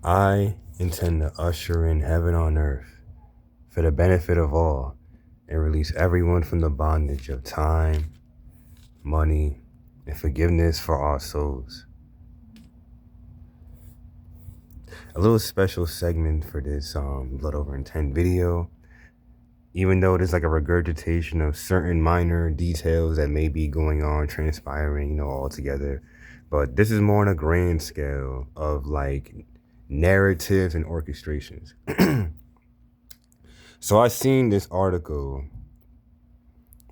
I intend to usher in heaven on earth for the benefit of all and release everyone from the bondage of time, money, and forgiveness for our souls. A little special segment for this Blood Over Intent video, even though it is like a regurgitation of certain minor details that may be going on, transpiring, all together. But this is more on a grand scale of like narratives and orchestrations. So I seen this article.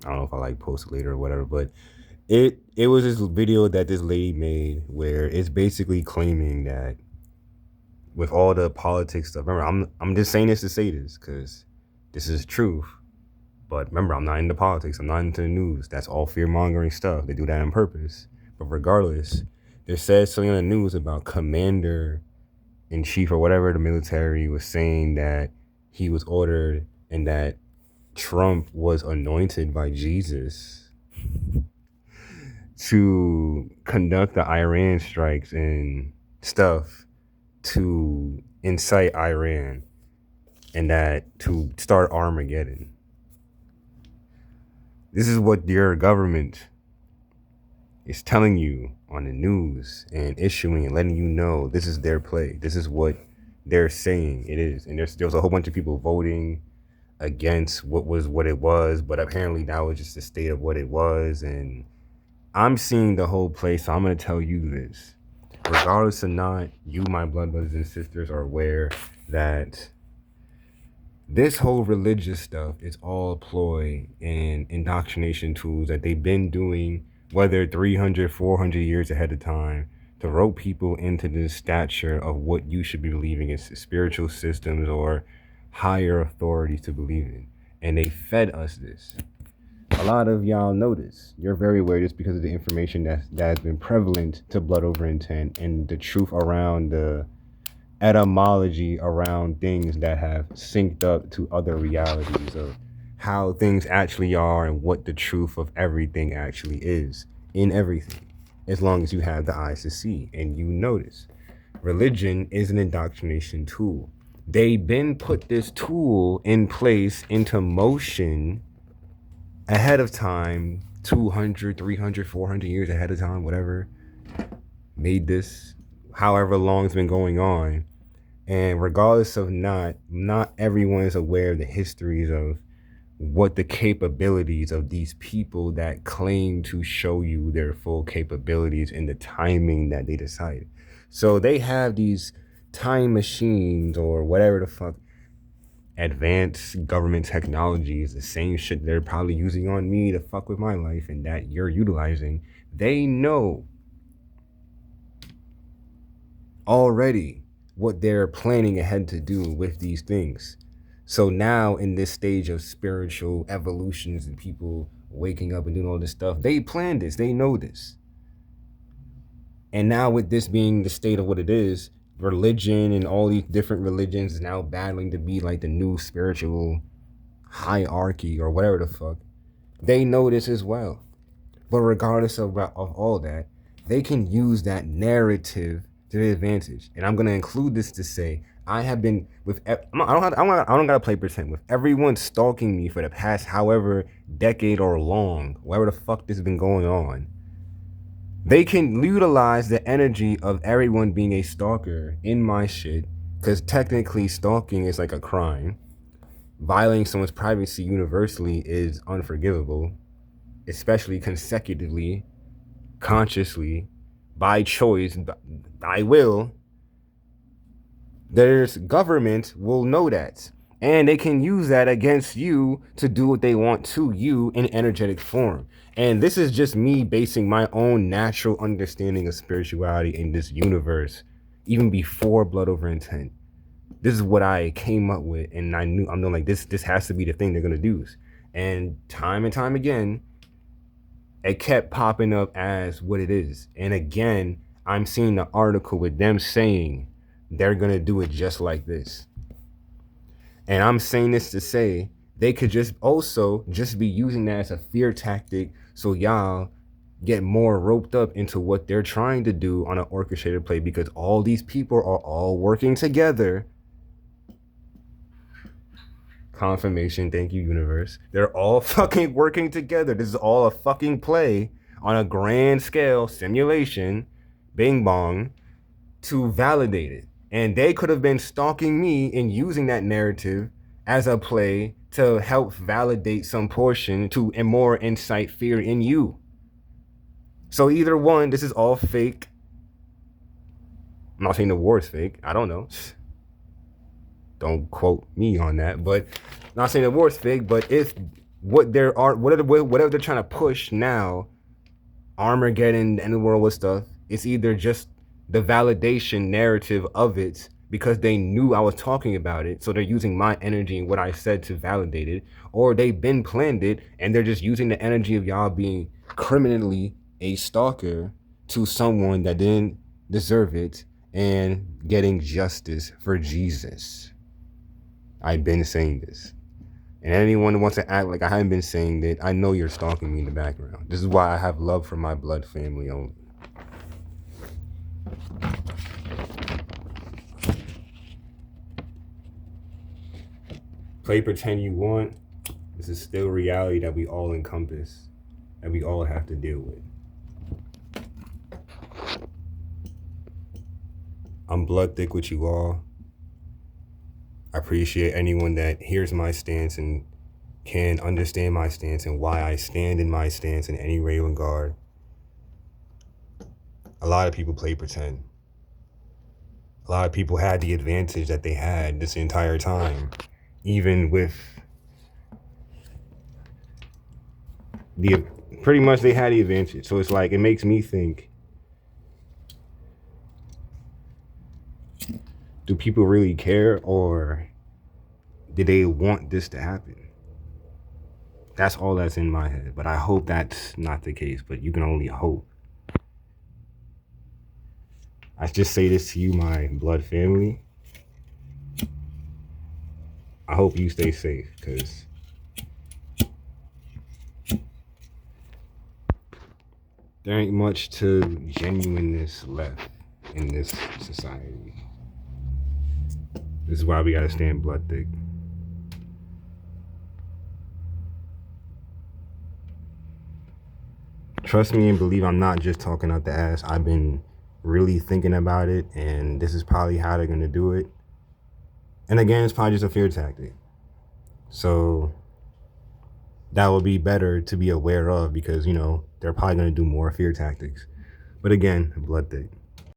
I don't know if I like post it later or whatever, but it was this video that this lady made where it's basically claiming that with all the politics stuff. Remember, I'm just saying this to say this because this is truth. But remember, I'm not into politics. I'm not into the news. That's all fear mongering stuff. They do that on purpose. But regardless, there says something on the news about Commander in Chief or whatever the military was saying that he was ordered and that Trump was anointed by Jesus to conduct the Iran strikes and stuff to incite Iran and that to start Armageddon. This is what your government is telling you on the news and issuing and letting you know this is their play. This is what they're saying it is. And there was a whole bunch of people voting against what it was, but apparently that was just the state of what it was. And I'm seeing the whole play, so I'm going to tell you this. Regardless or not, you, my blood brothers and sisters, are aware that this whole religious stuff is all ploy and indoctrination tools that they've been doing, whether 300, 400 years ahead of time, to rope people into the stature of what you should be believing in spiritual systems or higher authorities to believe in. And they fed us this. A lot of y'all know this. You're very aware just because of the information that has been prevalent to Blood Over Intent and the truth around the etymology around things that have synced up to other realities of how things actually are and what the truth of everything actually is in everything, as long as you have the eyes to see and you notice. Religion is an indoctrination tool. They been put this tool in place into motion ahead of time, 200, 300, 400 years ahead of time, whatever, made this, however long it's been going on. And regardless of not everyone is aware of the histories of what the capabilities of these people that claim to show you their full capabilities and the timing that they decided. So they have these time machines or whatever the fuck, advanced government technologies, the same shit they're probably using on me to fuck with my life and that you're utilizing. They know already what they're planning ahead to do with these things. So now in this stage of spiritual evolutions and people waking up and doing all this stuff, they planned this, they know this. And now with this being the state of what it is, religion and all these different religions is now battling to be like the new spiritual hierarchy or whatever the fuck. They know this as well. But regardless of all that, they can use that narrative to their advantage. And I'm gonna include this to say I have been with I don't gotta play pretend with everyone stalking me for the past however decade or long, whatever the fuck this has been going on. They can utilize the energy of everyone being a stalker in my shit, because technically stalking is like a crime. Violating someone's privacy universally is unforgivable, especially consecutively, consciously, by choice, by will. There's government will know that. And they can use that against you to do what they want to you in energetic form. And this is just me basing my own natural understanding of spirituality in this universe, even before Blood Over Intent. This is what I came up with, and I'm like, this has to be the thing they're gonna do. And time again, it kept popping up as what it is. And again, I'm seeing the article with them saying they're gonna do it just like this. And I'm saying this to say they could just also just be using that as a fear tactic so y'all get more roped up into what they're trying to do on an orchestrated play, because all these people are all working together. Confirmation, thank you, universe. They're all fucking working together. This is all a fucking play on a grand scale simulation, bing bong, to validate it. And they could have been stalking me and using that narrative as a play to help validate some portion to and more incite fear in you. So either one, this is all fake. I'm not saying the war is fake. I don't know. Don't quote me on that. But I'm not saying the war is fake. But if whatever they're trying to push now, Armageddon, end of the world with stuff, it's either just the validation narrative of it because they knew I was talking about it, so they're using my energy and what I said to validate it, or they've been planned it and they're just using the energy of y'all being criminally a stalker to someone that didn't deserve it and getting justice for Jesus. I've been saying this. And anyone who wants to act like I haven't been saying that, I know you're stalking me in the background. This is why I have love for my blood family only. Play pretend you want. This is still reality that we all encompass, that we all have to deal with. I'm blood thick with you all. I appreciate anyone that hears my stance and can understand my stance and why I stand in my stance in any way or regard. A lot of people play pretend. A lot of people had the advantage that they had this entire time, even with pretty much they had the advantage. So it's like, it makes me think, do people really care, or did they want this to happen? That's all that's in my head, but I hope that's not the case, but you can only hope. I just say this to you, my blood family. I hope you stay safe, because there ain't much to genuineness left in this society. This is why we gotta stand blood thick. Trust me and believe I'm not just talking out the ass. I've been really thinking about it, and this is probably how they're gonna do it. And again, it's probably just a fear tactic. So that would be better to be aware of, because, you know, they're probably gonna do more fear tactics. But again, blood thick.